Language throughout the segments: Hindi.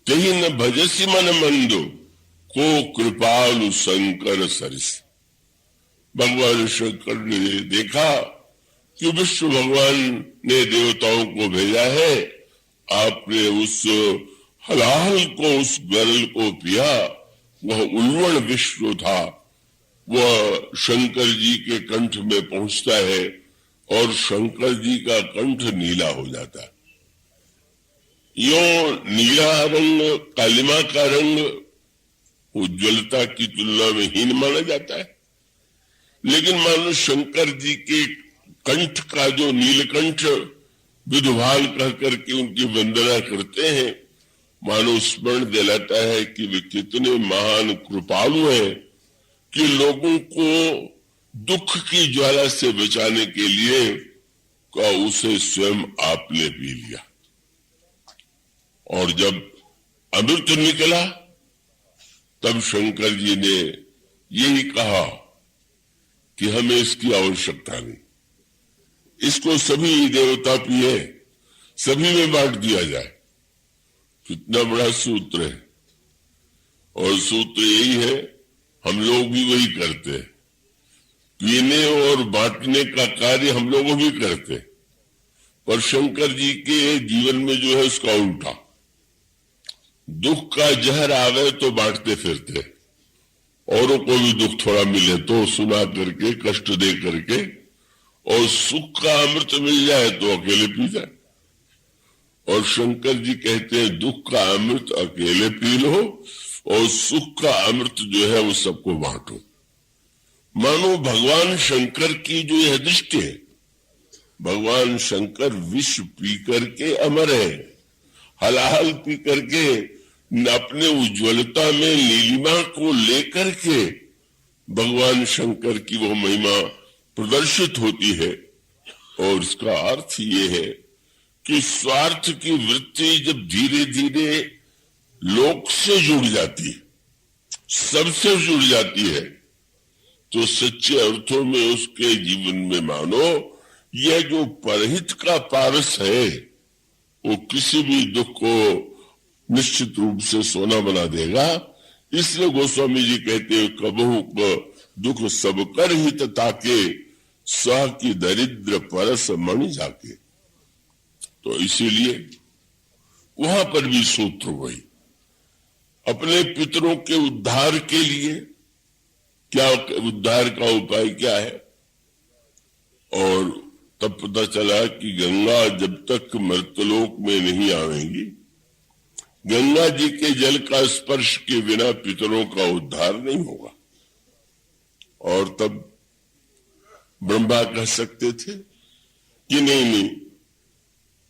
तेहि न भजसी मन मंदो को कृपालु शंकर सरिस। भगवान शंकर ने देखा कि विष्णु भगवान ने देवताओं को भेजा है, आपने उस हलाहल को, उस गरल को पिया। वह उल्वण विष्णु था, वह शंकर जी के कंठ में पहुंचता है और शंकर जी का कंठ नीला हो जाता है। यो नीला रंग, कालिमा का रंग उज्ज्वलता की तुलना में हीन माना जाता है, लेकिन मानो शंकर जी के कंठ का जो नीलकंठ विधुभाल कह करके उनकी वंदना करते हैं, मानो स्मरण दिलाता है कि वे कितने महान कृपालु हैं कि लोगों को दुख की ज्वाला से बचाने के लिए का उसे स्वयं आपने पी लिया। और जब अमृत निकला तब शंकर जी ने यही कहा कि हमें इसकी आवश्यकता नहीं, इसको सभी देवता पिए, सभी में बांट दिया जाए। कितना बड़ा सूत्र है, और सूत्र यही है, हम लोग भी वही करते हैं। पीने और बांटने का कार्य हम लोग भी करते, पर शंकर जी के जीवन में जो है उसका उल्टा। दुख का जहर आवे तो बांटते फिरते, औरों को भी दुख थोड़ा मिले तो सुना करके, कष्ट दे करके, और सुख का अमृत मिल जाए तो अकेले पी जाए। और शंकर जी कहते हैं दुख का अमृत अकेले पी लो और सुख का अमृत जो है वो सबको बांटो। मानो भगवान शंकर की जो यह दृष्टि है, भगवान शंकर विष पी करके अमर है, हलाहल पी करके अपने उज्ज्वलता में नीलिमा को लेकर के भगवान शंकर की वो महिमा प्रदर्शित होती है। और इसका अर्थ ये है कि स्वार्थ की वृत्ति जब धीरे धीरे लोक से जुड़ जाती है, सबसे जुड़ जाती है, तो सच्चे अर्थों में उसके जीवन में मानो यह जो परहित का पारस है वो किसी भी दुख को निश्चित रूप से सोना बना देगा। इसलिए गोस्वामी जी कहते हैं कबहू दुख सब कर हित ताके, सह की दरिद्र परस मणि जाके। तो इसीलिए वहां पर भी सूत्र वही, अपने पितरों के उद्धार के लिए क्या उद्धार का उपाय क्या है। और तब पता चला कि गंगा जब तक मर्तलोक में नहीं आवेंगी, गंगा जी के जल का स्पर्श के बिना पितरों का उद्धार नहीं होगा। और तब ब्रह्मा कह सकते थे कि नहीं नहीं,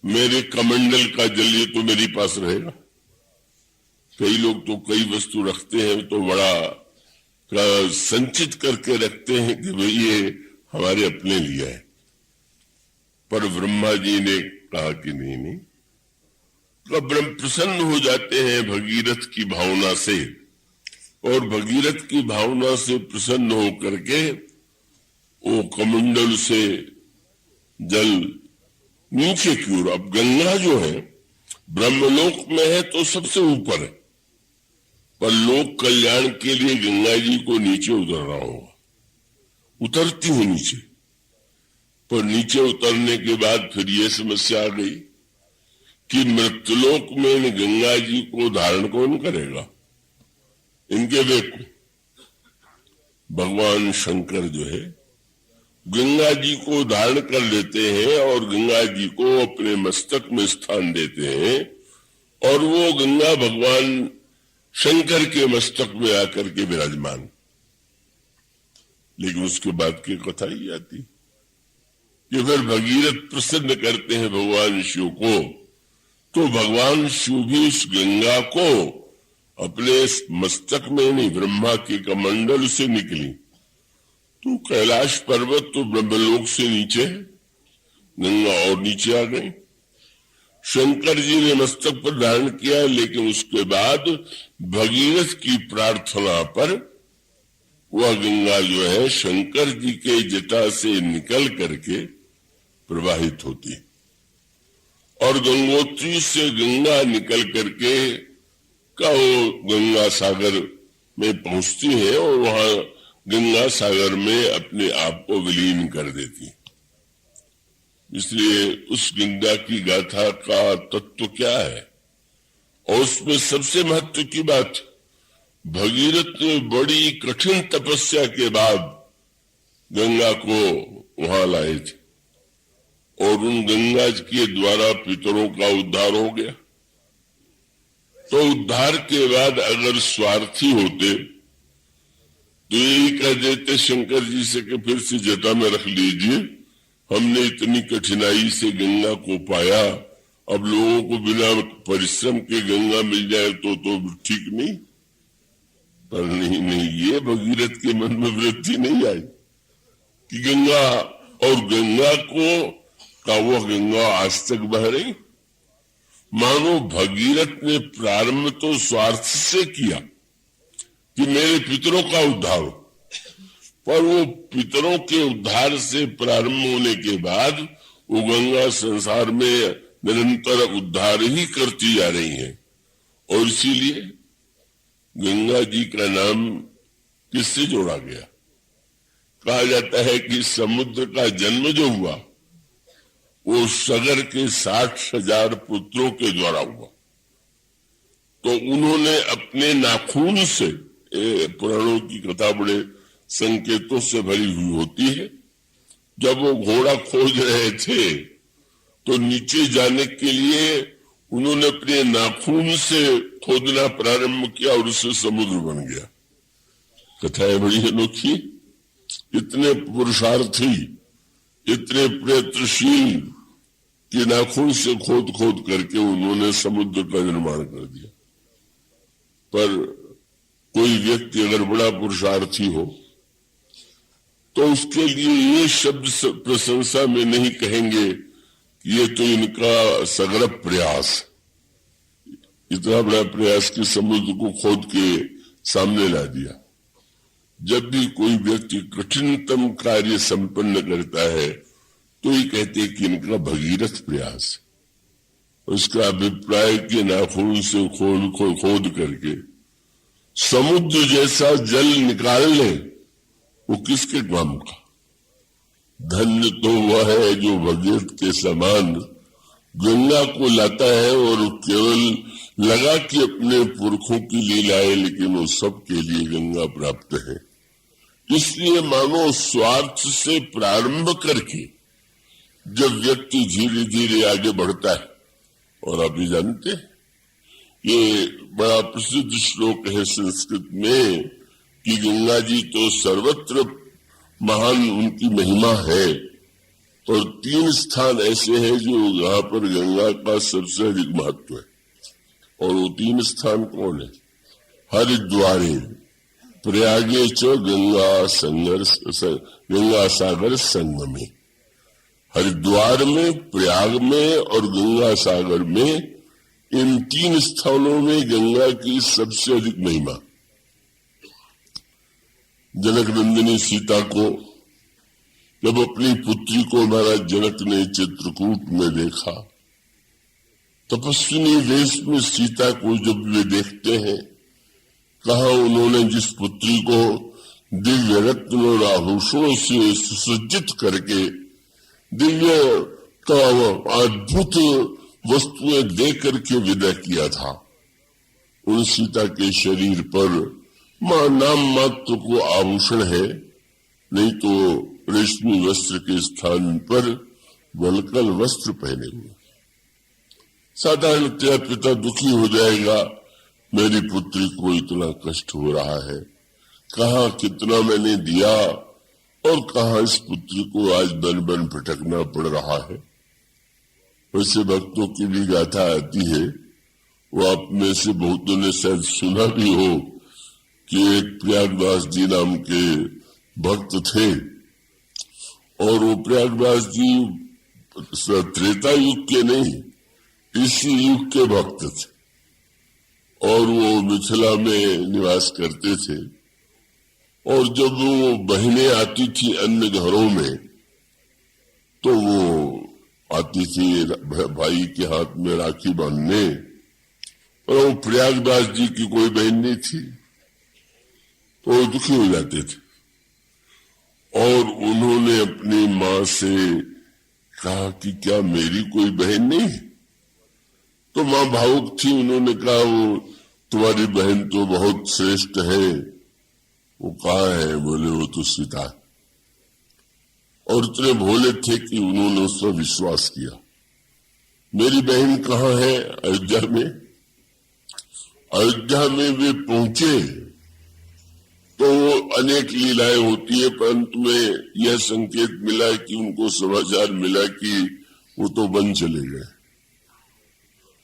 मेरे कमंडल का जल ये तो मेरे पास रहेगा। कई लोग तो कई वस्तु रखते हैं तो बड़ा संचित करके रखते हैं कि भाई ये हमारे अपने लिए है, पर ब्रह्मा जी ने कहा कि नहीं नहीं, तो ब्रह्म प्रसन्न हो जाते हैं भगीरथ की भावना से, और भगीरथ की भावना से प्रसन्न होकर के वो कमंडल से जल नीचे की ओर, अब गंगा जो है ब्रह्मलोक में है तो सबसे ऊपर है, पर लोक कल्याण के लिए गंगा जी को नीचे उतरना होगा। उतरती है नीचे, पर नीचे उतरने के बाद फिर ये समस्या आ गई कि मृत्युलोक में गंगा जी को धारण कौन करेगा, इनके वेक को। भगवान शंकर जो है गंगा जी को धारण कर लेते हैं और गंगा जी को अपने मस्तक में स्थान देते हैं, और वो गंगा भगवान शंकर के मस्तक में आकर के विराजमान। लेकिन उसके बाद की कथा ही आती कि फिर भगीरथ प्रसन्न करते हैं भगवान शिव को, तो भगवान शिव भी उस गंगा को अपने मस्तक में नहीं, ब्रह्मा के कमंडल से निकली। तो कैलाश पर्वत तो ब्रह्मलोक से नीचे है, गंगा और नीचे आ गई। शंकर जी ने मस्तक पर धारण किया, लेकिन उसके बाद भगीरथ की प्रार्थना पर वह गंगा जो है शंकर जी के जटा से निकल करके प्रवाहित होती, और गंगोत्री से गंगा निकल करके का वो गंगा सागर में पहुंचती हैं और वहां गंगा सागर में अपने आप को विलीन कर देती हैं। इसलिए उस गंगा की गाथा का तत्व क्या है? और उसमें सबसे महत्व की बात, भगीरथ ने बड़ी कठिन तपस्या के बाद गंगा को वहां लाए थे और उन गंगा के द्वारा पितरों का उद्धार हो गया। तो उद्धार के बाद अगर स्वार्थी होते तो यही कह देते शंकर जी से कि फिर से जटा में रख लीजिए, हमने इतनी कठिनाई से गंगा को पाया, अब लोगों को बिना परिश्रम के गंगा मिल जाए तो ठीक नहीं। पर नहीं, ये भगीरथ के मन में वृत्ति नहीं आई कि गंगा और गंगा को का वो गंगा आज तक बह रही। मानो भगीरथ ने प्रारंभ तो स्वार्थ से किया कि मेरे पितरों का उद्धार हो, पर वो पितरों के उद्धार से प्रारंभ होने के बाद वो गंगा संसार में निरंतर उद्धार ही करती जा रही है। और इसीलिए गंगा जी का नाम किससे जोड़ा गया? कहा जाता है कि समुद्र का जन्म जो हुआ वो सगर के 60,000 पुत्रों के द्वारा हुआ। तो उन्होंने अपने नाखून से, पुराणों की कथा बड़े संकेतों से भरी हुई होती है, जब वो घोड़ा खोज रहे थे तो नीचे जाने के लिए उन्होंने अपने नाखून से खोदना प्रारंभ किया और उससे समुद्र बन गया। कथा है बड़ी अनोखी। इतने पुरुषार्थी, इतने प्रयत्नशील कि नाखून से खोद खोद करके उन्होंने समुद्र का निर्माण कर दिया। पर कोई व्यक्ति अगर बड़ा पुरुषार्थी हो तो उसके लिए ये शब्द प्रशंसा में नहीं कहेंगे कि ये तो इनका सगरा प्रयास, इतना बड़ा प्रयास कि समुद्र को खोद के सामने ला दिया। जब भी कोई व्यक्ति कठिनतम कार्य संपन्न करता है तो ये कहते कि इनका भगीरथ प्रयास। उसका अभिप्राय कि नाखून से खोद करके समुद्र जैसा जल निकाल ले, वो किसके काम का? धन्य तो वह है जो भगीरथ के समान गंगा को लाता है और केवल लगा कि अपने पुरखों की लीला है, लेकिन वो सबके लिए गंगा प्राप्त है। इसलिए मानो स्वार्थ से प्रारंभ करके जब व्यक्ति धीरे धीरे आगे बढ़ता है, और आप भी जानते हैं ये बड़ा प्रसिद्ध श्लोक है संस्कृत में कि गंगा जी तो सर्वत्र महान उनकी महिमा है, और 3 स्थान ऐसे हैं जो यहाँ पर गंगा का सबसे अधिक महत्व है। और वो 3 स्थान कौन है? हरिद्वारे, प्रयागे च गंगा सागर संगमे। हरिद्वार में, प्रयाग में और गंगा सागर में, इन 3 स्थानों में गंगा की सबसे अधिक महिमा। जनक नंदिनी सीता को जब अपनी पुत्री को महाराज जनक ने चित्रकूट में देखा, तपस्विनी वेश में सीता को जब वे देखते हैं, कहा उन्होंने जिस पुत्री को दिव्य रत्न और आभूषणों से सुसज्जित करके दिव्य का अद्भुत वस्तुएं दे करके विदा किया था, उन सीता के शरीर पर नाम मात्र को आभूषण है, नहीं तो रेशमी वस्त्र के स्थान पर वलकल वस्त्र पहने हुए। साधारणतया पिता दुखी हो जाएगा, मेरी पुत्री को इतना कष्ट हो रहा है, कहा कितना मैंने दिया और कहा इस पुत्री को आज बन बन भटकना पड़ रहा है। वैसे भक्तों की भी गाथा आती है, वो आप में से बहुतों ने शायद सुना भी हो कि एक प्रयागदास जी नाम के भक्त थे, और वो प्रयागदास जी त्रेता युग के नहीं, इसी युग के भक्त थे, और वो मिथिला में निवास करते थे। और जब वो बहनें आती थी अन्य घरों में, तो वो आती थी भाई के हाथ में राखी बांधने, और वो प्रयागदास जी की कोई बहन नहीं थी तो वो दुखी हो जाते थे और उन्होंने अपनी मां से कहा कि क्या मेरी कोई बहन नहीं? तो मां भावुक थी, उन्होंने कहा वो तुम्हारी बहन तो बहुत श्रेष्ठ है। वो कहा है? बोले वो तो सीता। और इतने भोले थे कि उन्होंने उस पर विश्वास किया। मेरी बहन कहाँ है? अयोध्या में। अयोध्या में वे पहुंचे तो अनेक लीलाएं होती है, परंतु में यह संकेत मिला कि उनको समाचार मिला कि वो तो वन चले गए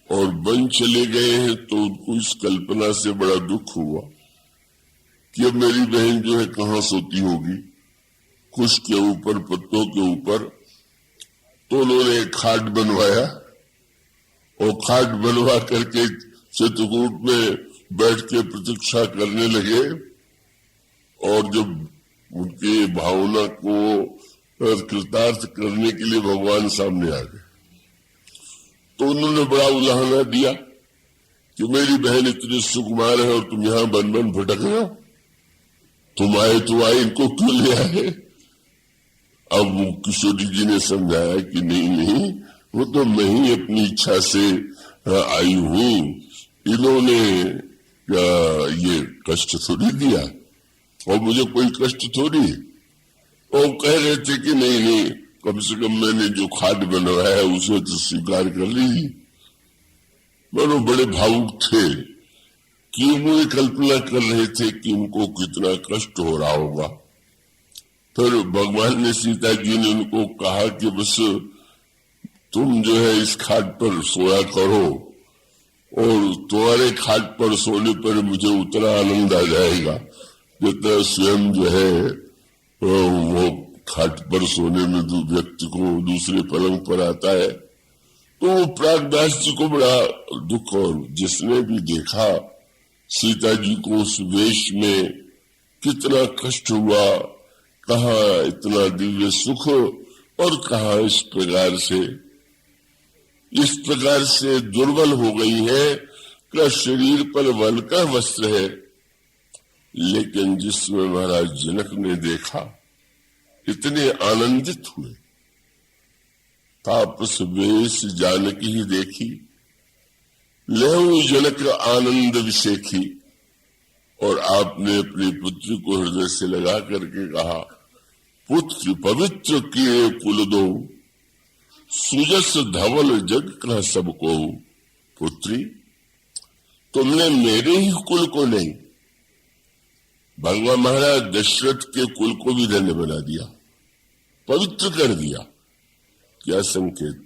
और वन चले गए हैं तो उनको इस कल्पना से बड़ा दुख हुआ कि अब मेरी बहन जो है कहाँ सोती होगी, कुश के ऊपर, पत्तों के ऊपर। तो उन्होंने एक खाट बनवाया और खाट बनवा करके चित्रकूट में बैठ के प्रतीक्षा करने लगे और जब उनकी भावना को कृतार्थ करने के लिए भगवान सामने आ गए तो उन्होंने बड़ा उलाहना दिया कि मेरी बहन इतनी सुकुमार है और तुम यहां बन बन भटक रहे हो, तुम आए तो आए, इनको क्यों ले आए? अब किशोरी जी ने समझाया कि नहीं नहीं, वो तो मैं ही अपनी इच्छा से आई हूं, इन्होंने ये कष्ट थोड़ी दिया और मुझे कोई कष्ट थोड़ी। और कह रहे थे कि नहीं नहीं, कम से कम मैंने जो खाट बनवाया है उसे तो स्वीकार कर ली। मानो बड़े भावुक थे कि वो कल्पना कर रहे थे कि उनको कितना कष्ट हो रहा होगा। फिर भगवान ने सीता जी ने उनको कहा कि बस तुम जो है इस खाट पर सोया करो और तुम्हारे खाट पर सोने पर मुझे उतना आनंद आ जाएगा जितना स्वयं जो है वो खाट पर सोने में व्यक्ति को दूसरे पलंग पर आता है। तो प्रागदास जी को बड़ा दुख, और जिसने भी देखा सीता जी को उस वेश में कितना कष्ट हुआ, कहा इतना दिव्य सुख और कहा इस प्रकार से दुर्बल हो गई है कि शरीर पर वन का वस्त्र है। लेकिन जिसमें महाराज जनक ने देखा इतने आनंदित हुए। तापस वेश जानकी ही देखी, लेहु जनक आनंद विशेखी। और आपने अपनी पुत्री को हृदय से लगा करके कहा, पुत्र पवित्र किए कुल दो, सुजस धवल जग कह सबको। पुत्री, तुमने मेरे ही कुल को नहीं, भगवान महाराज दशरथ के कुल को भी धन्य बना दिया, पवित्र कर दिया। क्या संकेत?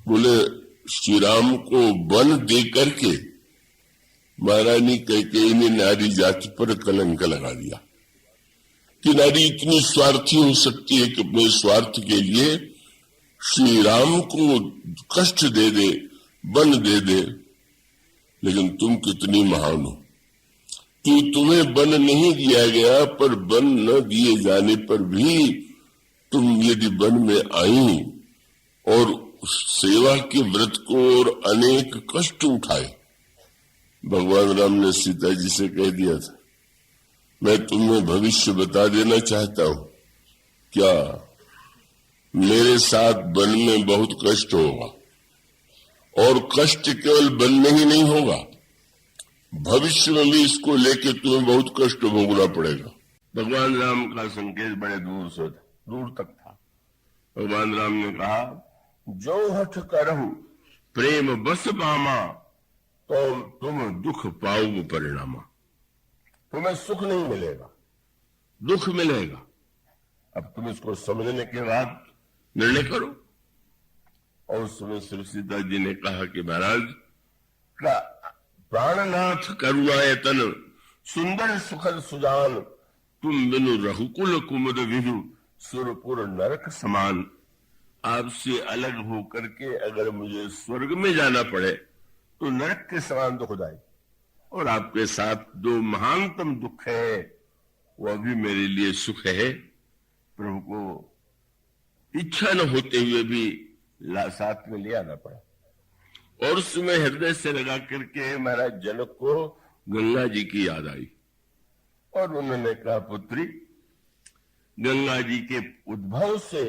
बोले श्री राम को वन दे करके महारानी कैकेयी ने नारी जाति पर कलंक लगा दिया कि नारी इतनी स्वार्थी हो सकती है कि अपने स्वार्थ के लिए श्री राम को कष्ट दे दे, वन दे दे। लेकिन तुम कितनी महान हो कि तुम्हें वन नहीं दिया गया, पर वन न दिए जाने पर भी तुम यदि वन में आई और सेवा के व्रत को और अनेक कष्ट उठाए। भगवान राम ने सीता जी से कह दिया था, मैं तुम्हें भविष्य बता देना चाहता हूं, क्या मेरे साथ वन में बहुत कष्ट होगा और कष्ट केवल वन में ही नहीं होगा, भविष्य में भी इसको लेके तुम्हें बहुत कष्ट भोगना पड़ेगा। भगवान राम का संकेत बड़े दूर तक था। भगवान राम ने कहा, जो हठ करहु प्रेम बस पामा, तो तुम दुख पाओगे परिणामा। तुम्हें सुख नहीं मिलेगा, दुख मिलेगा। अब तुम इसको समझने के बाद निर्णय करो। और उस समय श्री सीता जी ने कहा कि महाराज, प्राणनाथ करुणायतन सुंदर सुखद सुजान, तुम बिनु रघुकुल कुमुद विदु सुरपुर नरक समान। आपसे अलग होकर के अगर मुझे स्वर्ग में जाना पड़े तो नरक के समान दुख जाए, और आपके साथ जो महानतम दुख है वो अभी मेरे लिए सुख है। प्रभु को इच्छा न होते हुए भी साथ में ले आना पड़ा। और उसमें हृदय से लगा करके महाराज जनक को गंगा जी की याद आई और उन्होंने कहा, पुत्री, गंगा जी के उद्भव से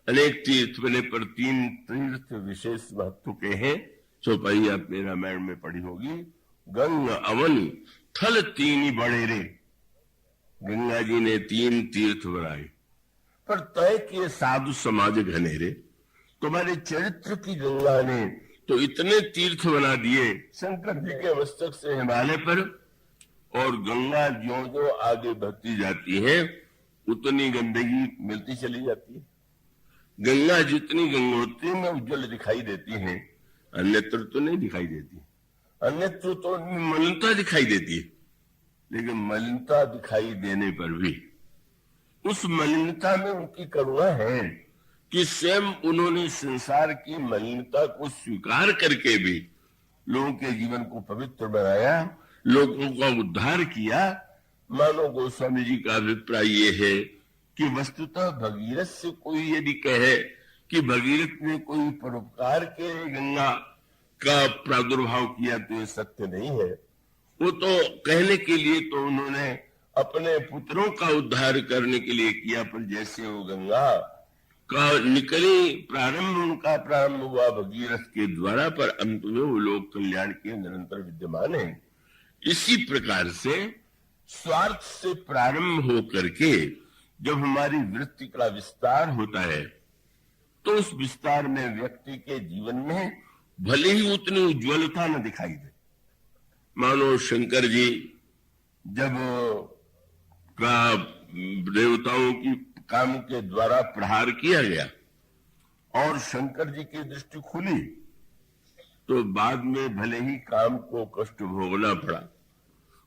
अनेक तीर्थ बने, पर 3 तीर्थ विशेष महत्व के हैं। चौपाई आपने रामायण में पढ़ी होगी। गंग अवन थल 3 बड़े रे। गंगा जी ने 3 तीर्थ बनाए, पर तय किए साधु समाज घनेरे। तुम्हारे चरित्र की गंगा ने तो इतने तीर्थ बना दिए शंकर जी के मस्तक से हिमालय पर, और गंगा ज्यों ज्यों आगे बढ़ती जाती है उतनी गंदगी मिलती चली जाती है। गंगा जितनी गंगोत्री में उज्जवल दिखाई देती है, अन्यत्र तो नहीं दिखाई देती। अन्यत्र तो मलिनता दिखाई देती है, लेकिन मलिनता दिखाई देने पर भी उस मलिनता में उनकी करुणा है कि स्वयं उन्होंने संसार की मलिनता को स्वीकार करके भी लोगों के जीवन को पवित्र बनाया, लोगों का उद्धार किया। मानो गोस्वामी जी का अभिप्राय ये है कि वस्तुतः भगीरथ से कोई यदि कहे कि भगीरथ ने कोई परोपकार के गंगा का प्रादुर्भाव किया तो ये सत्य नहीं है। वो तो कहने के लिए तो उन्होंने अपने पुत्रों का उद्धार करने के लिए किया, पर जैसे वो गंगा का निकली प्रारंभ उनका प्रारंभ हुआ भगीरथ के द्वारा, पर अंत में वो लोक कल्याण के निरंतर विद्यमान है। इसी प्रकार से स्वार्थ से प्रारंभ हो करके जब हमारी वृत्ति का विस्तार होता है तो उस विस्तार में व्यक्ति के जीवन में भले ही उतनी उज्ज्वलता न दिखाई दे। मानो शंकर जी जब का देवताओं की काम के द्वारा प्रहार किया गया और शंकर जी की दृष्टि खुली, तो बाद में भले ही काम को कष्ट भोगना पड़ा,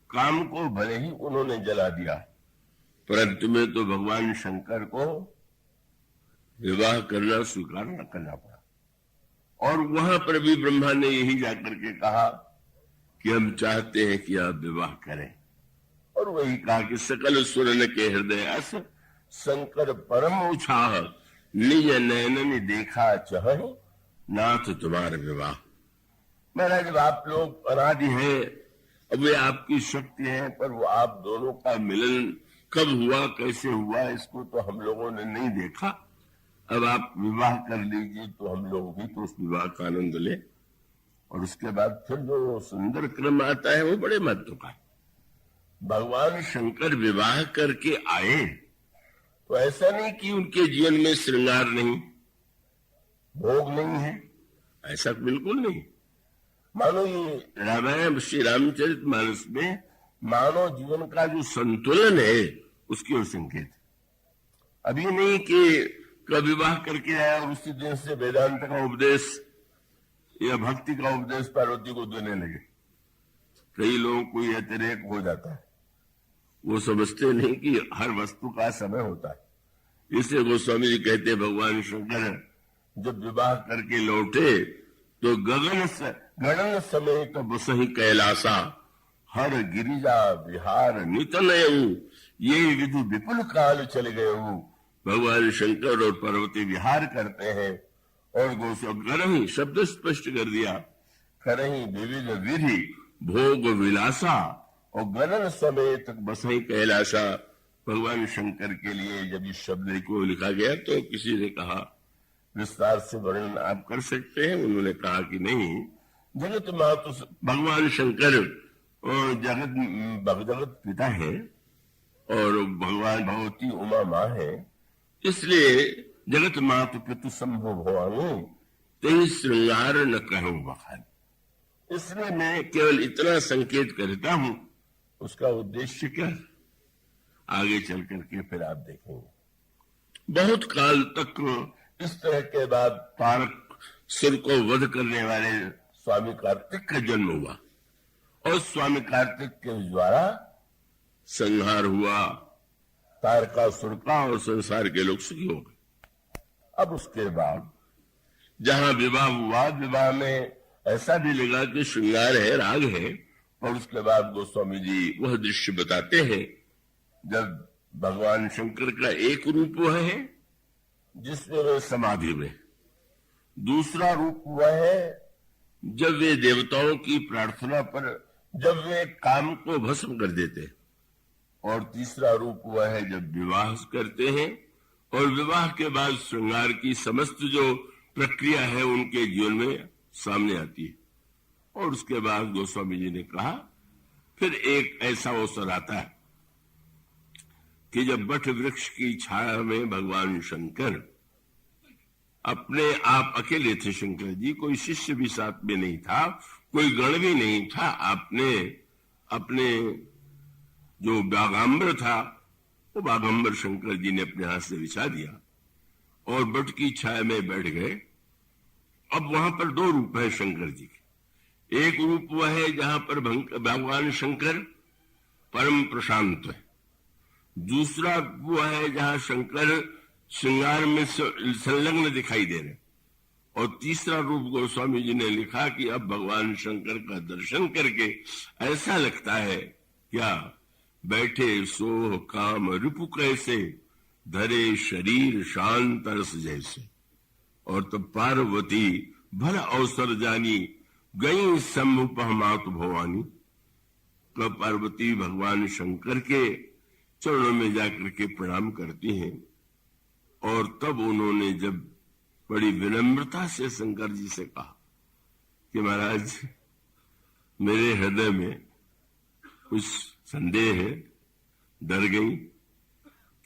काम को भले ही उन्होंने जला दिया, परंतु में तो भगवान शंकर को विवाह करना स्वीकार न करना पड़ा। और वहां पर भी ब्रह्मा ने यही जाकर के कहा कि हम चाहते हैं कि आप विवाह करें, और वही कहा कि सकल सुरन के हृदय अस शंकर परम उछाह निज नयन देखा चह नाथ तुम्हारे विवाह। महाराज जब आप लोग अनादि हैं, अब वे आपकी शक्ति है, पर वो आप दोनों का मिलन कब हुआ कैसे हुआ इसको तो हम लोगों ने नहीं देखा। अब आप विवाह कर लीजिए तो हम लोग भी तो उस विवाह का आनंद ले। और उसके बाद फिर जो सुंदर क्रम आता है वो बड़े महत्व का है। भगवान शंकर विवाह करके आए तो ऐसा नहीं कि उनके जीवन में श्रृंगार नहीं, भोग नहीं है, ऐसा बिल्कुल नहीं। मानो ये रामायण श्री रामचरित मानस में मानव जीवन का जो संतुलन है उसकी ओर संकेत। अभी नहीं कि कब विवाह करके आया और उसी दिन से वेदांत का उपदेश या भक्ति का उपदेश पार्वती को देने लगे। कई लोगों को यह अतिरेक हो जाता है, वो समझते नहीं कि हर वस्तु का समय होता है। इसलिए गोस्वामी जी कहते हैं भगवान शंकर जब विवाह करके लौटे तो गगन समेत बसहि कैलासा हर गिरिजा विहार नितनयऊ ये विधि विपुल काल चले गए। भगवान शंकर और पार्वती विहार करते हैं और करही शब्द स्पष्ट कर दिया, करही विविध विधि भोग विलासा और गगन समेत बसहि कैलासा। भगवान शंकर के लिए जब इस शब्द को लिखा गया तो किसी ने कहा विस्तार से वर्णन आप कर सकते हैं। उन्होंने कहा कि नहीं, जगत मातु भगवान शंकर और जगत पिता है और भगवान भगवती उमा माँ है, इसलिए जगत मातु पितु संभव भवानी तेई श्रृंगार न कहो बखान। इसलिए मैं केवल इतना संकेत करता हूं, उसका उद्देश्य क्या है आगे चल करके फिर आप देखेंगे। बहुत काल तक इस तरह के बाद तारक सुर को वध करने वाले स्वामी कार्तिक का जन्म हुआ और स्वामी कार्तिक के द्वारा संहार हुआ तारकासुर का और संसार के लोग सुखी हो गए। अब उसके बाद जहां विवाह हुआ, विवाह में ऐसा भी लगा कि श्रृंगार है, राग है, और उसके बाद गोस्वामी जी वह दृश्य बताते हैं जब भगवान शंकर का एक रूप वह है जिसमें वे समाधि में, दूसरा रूप वह है जब वे देवताओं की प्रार्थना पर जब वे काम को भस्म कर देते, और तीसरा रूप वह है जब विवाह करते हैं और विवाह के बाद श्रृंगार की समस्त जो प्रक्रिया है उनके जीवन में सामने आती है। और उसके बाद गोस्वामी जी ने कहा फिर एक ऐसा अवसर आता है कि जब वट वृक्ष की छाया में भगवान शंकर अपने आप अकेले थे। शंकर जी, कोई शिष्य भी साथ में नहीं था, कोई गण भी नहीं था। आपने अपने जो बागांबर था वो बागांबर शंकर जी ने अपने हाथ से बिछा दिया और वट की छाया में बैठ गए। अब वहां पर दो रूप है शंकर जी के। एक रूप वह है जहां पर भगवान शंकर परम प्रशांत है। दूसरा वह है जहां शंकर श्रृंगार में संलग्न दिखाई दे रहे। और तीसरा रूप गोस्वामी जी ने लिखा कि अब भगवान शंकर का दर्शन करके ऐसा लगता है क्या बैठे सोह काम रिपु कैसे, धरे शरीर शांत रस जैसे। और तब पार्वती भल अवसर जानी, गई सम्मुख मातु भवानी। तब पार्वती भगवान शंकर के चरणों में जाकर के प्रणाम करती हैं। और तब उन्होंने जब बड़ी विनम्रता से शंकर जी से कहा कि महाराज मेरे हृदय में कुछ संदेह है, डर गई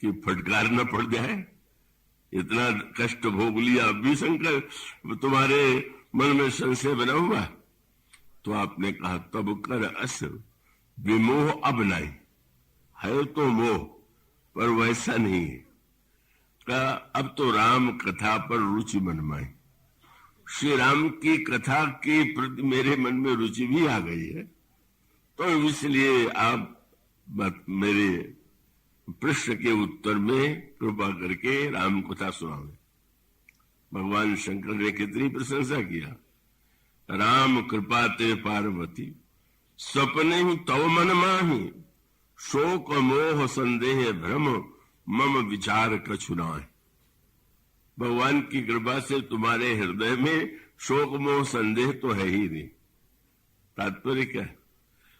कि फटकार न पड़ जाए, इतना कष्ट भोग लिया, अब भी शंकर तुम्हारे मन में संशय बना हुआ। तो आपने कहा तब कर अस विमोह अब नहीं है, तो मोह पर वैसा नहीं है। अब तो राम कथा पर रुचि मनमाई, श्री राम की कथा के प्रति मेरे मन में रुचि भी आ गई है। तो इसलिए आप मेरे प्रश्न के उत्तर में कृपा करके राम कथा सुनावे। भगवान शंकर ने कितनी प्रशंसा किया। राम कृपा ते पार्वती, सपने तव मन माही, शोक मोह संदेह भ्रम मम विचार कछुनाए। भगवान की कृपा से तुम्हारे हृदय में शोक मोह संदेह तो है ही नहीं। तात्पर्य क्या है?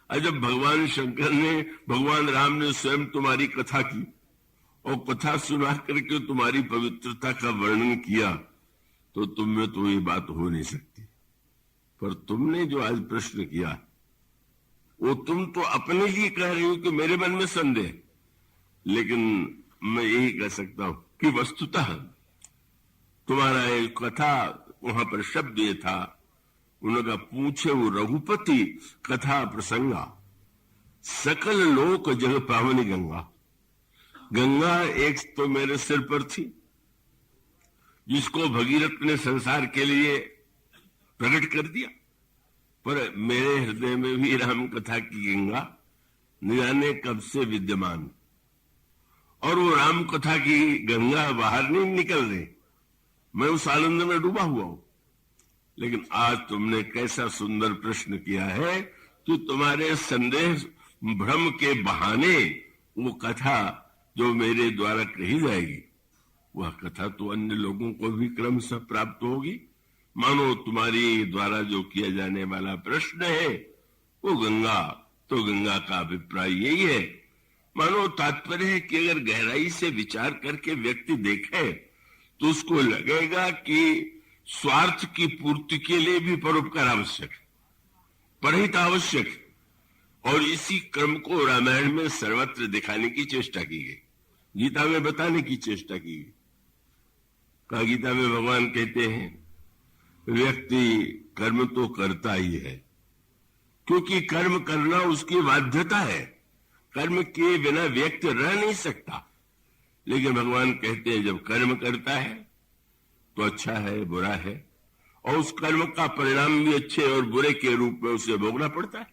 जब भगवान शंकर ने, भगवान राम ने स्वयं तुम्हारी कथा की और कथा सुना करके तुम्हारी पवित्रता का वर्णन किया, तो तुम में तो ये बात हो नहीं सकती। पर तुमने जो आज प्रश्न किया वो तुम तो अपने लिए कह रही हो कि मेरे मन में संदेह, लेकिन मैं यही कह सकता हूं कि वस्तुतः तुम्हारा एक कथा, वहां पर शब्द ये था, उनका पूछे वो रघुपति कथा प्रसंगा, सकल लोक जग पावनी गंगा। गंगा एक तो मेरे सिर पर थी, जिसको भगीरथ ने संसार के लिए प्रकट कर दिया, पर मेरे हृदय में भी राम कथा की गंगा न जाने कब से विद्यमान, और वो राम कथा की गंगा बाहर नहीं निकल रही। मैं उस आनंद में डूबा हुआ हूं। लेकिन आज तुमने कैसा सुंदर प्रश्न किया है कि तुम्हारे संदेह भ्रम के बहाने वो कथा जो मेरे द्वारा कही जाएगी, वह कथा तो अन्य लोगों को भी क्रमशः प्राप्त होगी। मानो तुम्हारी द्वारा जो किया जाने वाला प्रश्न है वो गंगा, तो गंगा का अभिप्राय यही है। मानो तात्पर्य है कि अगर गहराई से विचार करके व्यक्ति देखे तो उसको लगेगा कि स्वार्थ की पूर्ति के लिए भी परोपकार आवश्यक है, परहित आवश्यक है। और इसी क्रम को रामायण में सर्वत्र दिखाने की चेष्टा की गई, गीता में बताने की चेष्टा की गई। कहा गीता में भगवान कहते हैं व्यक्ति कर्म तो करता ही है, क्योंकि कर्म करना उसकी बाध्यता है। कर्म के बिना व्यक्ति रह नहीं सकता। लेकिन भगवान कहते हैं जब कर्म करता है तो अच्छा है, बुरा है, और उस कर्म का परिणाम भी अच्छे और बुरे के रूप में उसे भोगना पड़ता है।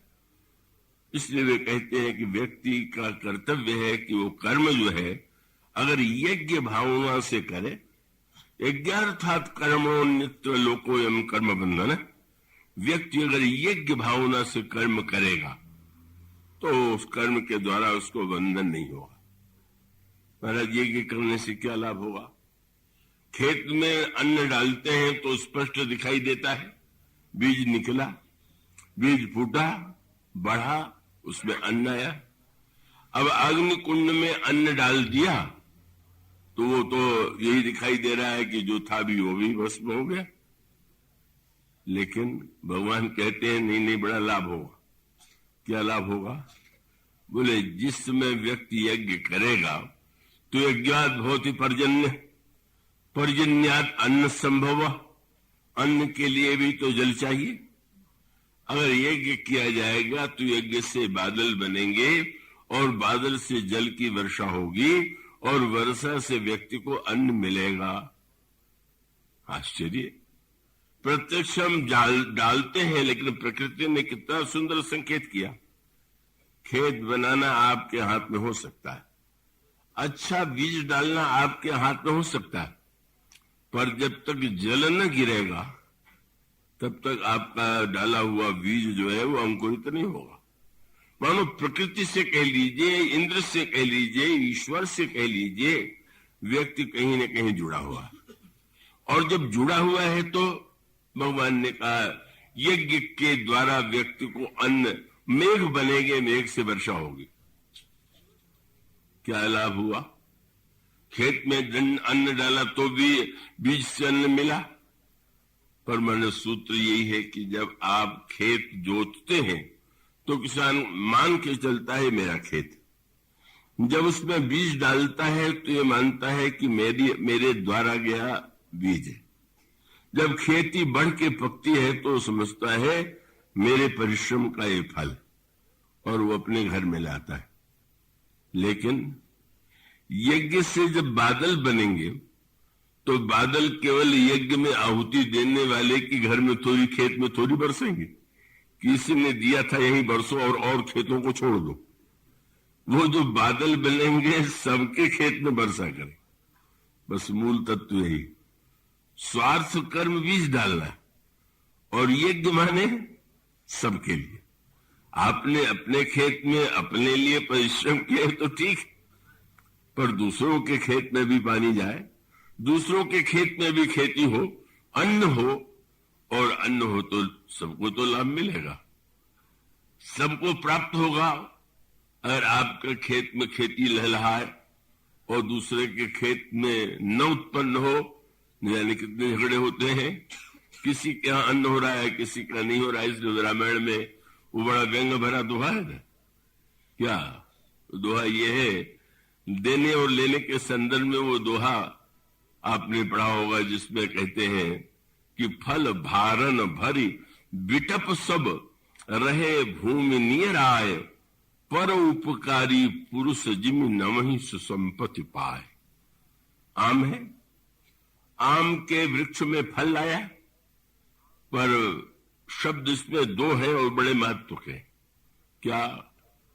इसलिए वे कहते हैं कि व्यक्ति का कर्तव्य है कि वो कर्म जो है अगर यज्ञ भावना से करे, यज्ञार्थात कर्मो नित्य लोकोयम कर्म बंधन, व्यक्ति अगर यज्ञ भावना से कर्म करेगा तो उस कर्म के द्वारा उसको बंधन नहीं होगा। महाराज यज्ञ करने से क्या लाभ होगा? खेत में अन्न डालते हैं तो स्पष्ट दिखाई देता है, बीज निकला, बीज फूटा, बढ़ा, उसमें अन्न आया। अब अग्नि कुंड में अन्न डाल दिया तो वो तो यही दिखाई दे रहा है कि जो था भी वो भी भस्म हो गया। लेकिन भगवान कहते हैं नहीं नहीं, बड़ा लाभ होगा। क्या लाभ होगा? बोले जिस समय व्यक्ति यज्ञ करेगा तो यज्ञात भवति पर्जन्य, पर्जन्यात अन्न संभव, अन्न के लिए भी तो जल चाहिए। अगर यज्ञ किया जाएगा तो यज्ञ से बादल बनेंगे और बादल से जल की वर्षा होगी और वर्षा से व्यक्ति को अन्न मिलेगा। आश्चर्य! प्रत्यक्ष हम डालते हैं, लेकिन प्रकृति ने कितना सुंदर संकेत किया। खेत बनाना आपके हाथ में हो सकता है, अच्छा बीज डालना आपके हाथ में हो सकता है, पर जब तक जल न गिरेगा तब तक आपका डाला हुआ बीज जो है वो अंकुरित नहीं होगा। मानो प्रकृति से कह लीजिए, इंद्र से कह लीजिए, ईश्वर से कह लीजिए, व्यक्ति कहीं न कहीं जुड़ा हुआ है। और जब जुड़ा हुआ है तो भगवान ने कहा यज्ञ के द्वारा व्यक्ति को अन्न, मेघ बनेंगे, मेघ से वर्षा होगी। क्या लाभ हुआ? खेत में अन्न डाला तो भी बीज से अन्न मिला। पर मैंने सूत्र यही है कि जब आप खेत जोतते हैं तो किसान मान के चलता है मेरा खेत, जब उसमें बीज डालता है तो ये मानता है कि मेरे द्वारा गया बीज है। जब खेती बढ़ के पकती है तो समझता है मेरे परिश्रम का ये फल, और वो अपने घर में लाता है। लेकिन यज्ञ से जब बादल बनेंगे तो बादल केवल यज्ञ में आहुति देने वाले के घर में थोड़ी, खेत में थोड़ी बरसेंगे। किसी ने दिया था यहीं बरसो और खेतों को छोड़ दो। वो जो बादल बनेंगे सबके खेत में वर्षा करें। बस मूल तत्व यही, स्वार्थ कर्म बीज डालना, और यज्ञ माने सबके लिए। आपने अपने खेत में अपने लिए परिश्रम किए तो ठीक, पर दूसरों के खेत में भी पानी जाए, दूसरों के खेत में भी खेती हो, अन्न हो, और अन्न हो तो सबको तो लाभ मिलेगा, सबको प्राप्त होगा। अगर आपके खेत में खेती लहलहाए और दूसरे के खेत में न उत्पन्न हो, यानी कितने झगड़े होते हैं, किसी के यहां अन्न हो रहा है किसी का नहीं हो रहा है। इसलिए रामायण में वो बड़ा व्यंग भरा दोहा है ना, क्या दोहा ये है, देने और लेने के संदर्भ में वो दोहा आपने पढ़ा होगा, जिसमें कहते हैं कि फल भारन भरी बिटप सब रहे भूमि नियर आए, पर उपकारी पुरुष जिमि नमहि सुसंपत्ति पाए। आम है, आम के वृक्ष में फल आया, पर शब्द इसमें दो हैं और बड़े महत्व के। क्या?